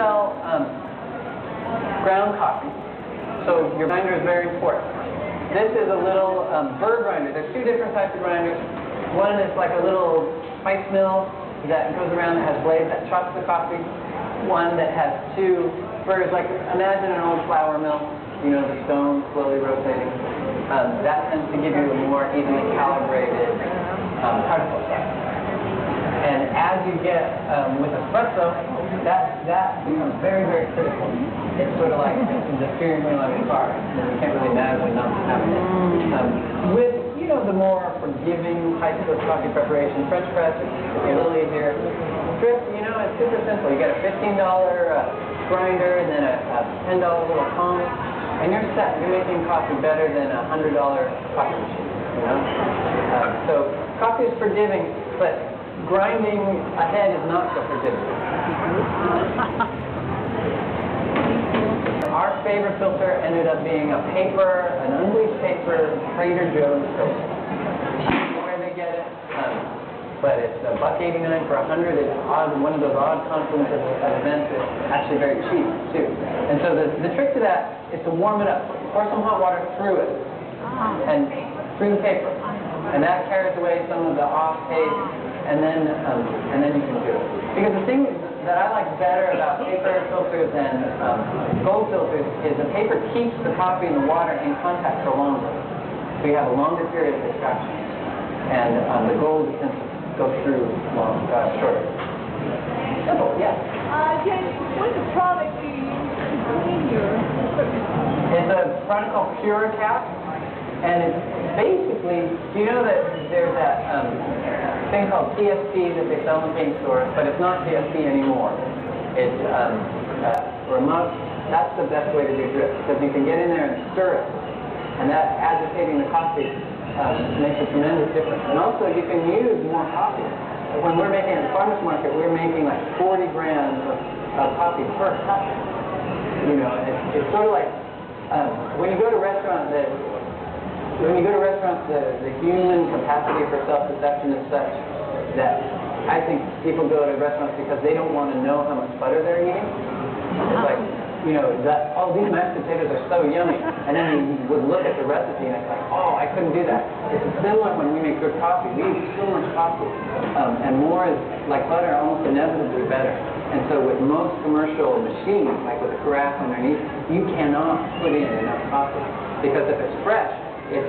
sell ground coffee, so your grinder is very important. This is a little bird grinder. There's two different types of grinders. One is like a little spice mill that goes around that has blades that chops the coffee. One that has two birds, like imagine an old flour mill, you know, the stone slowly rotating. That tends to give you a more evenly calibrated particle size. And as you get with espresso, that becomes very, very critical. It's sort of like the steering wheel on your car. You can't really imagine not having it. With, you know, the more forgiving types of coffee preparation, French press is a little easier. Drip, you know, it's super simple. You get a $15 grinder and then a $10 little cone, and you're set. You're making coffee better than a $100 coffee machine, you know? So coffee is forgiving, but grinding ahead is not so forgiving. Our favorite filter ended up being a paper, an unbleached paper, Trader Joe's filter. I don't know where they get it, but it's $1.89 for 100. It's odd, one of those odd confluence of events. It's actually very cheap too. And so the trick to that is to warm it up. Pour some hot water through it and through the paper, and that carries away some of the off taste. And then you can do it. Because the thing that I like better about paper filters than gold filters is the paper keeps the coffee and the water in contact for longer. So you have a longer period of extraction. And the gold tends to go through shorter. Simple, yeah. James, what's the product you use to clean your equipment? It's a product called Puricap. And it's basically, do you know that there's that thing called TSP that they sell in paint stores, but it's not TSP anymore. It's remote. That's the best way to do drip, because you can get in there and stir it, and that agitating the coffee makes a tremendous difference. And also, you can use more coffee. When we're making at the farmer's market, we're making like 40 grams of coffee per cup. You know, it's sort of like when you go to restaurants, the human capacity for self-deception is such that I think people go to restaurants because they don't want to know how much butter they're eating. It's like, you know, oh, these mashed potatoes are so yummy. And then you would look at the recipe and it's like, oh, I couldn't do that. It's similar when we make good coffee. We use so much coffee. And more is, like butter, almost inevitably better. And so with most commercial machines, like with a carafe underneath, you cannot put in enough coffee. Because if it's fresh, it's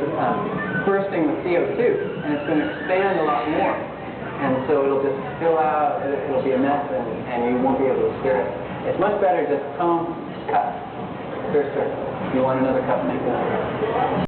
bursting with CO2, and it's going to expand a lot more. And so it'll just spill out, it'll be a mess, and you won't be able to stir it. It's much better just comb, cut, stir. You want another cup, make another.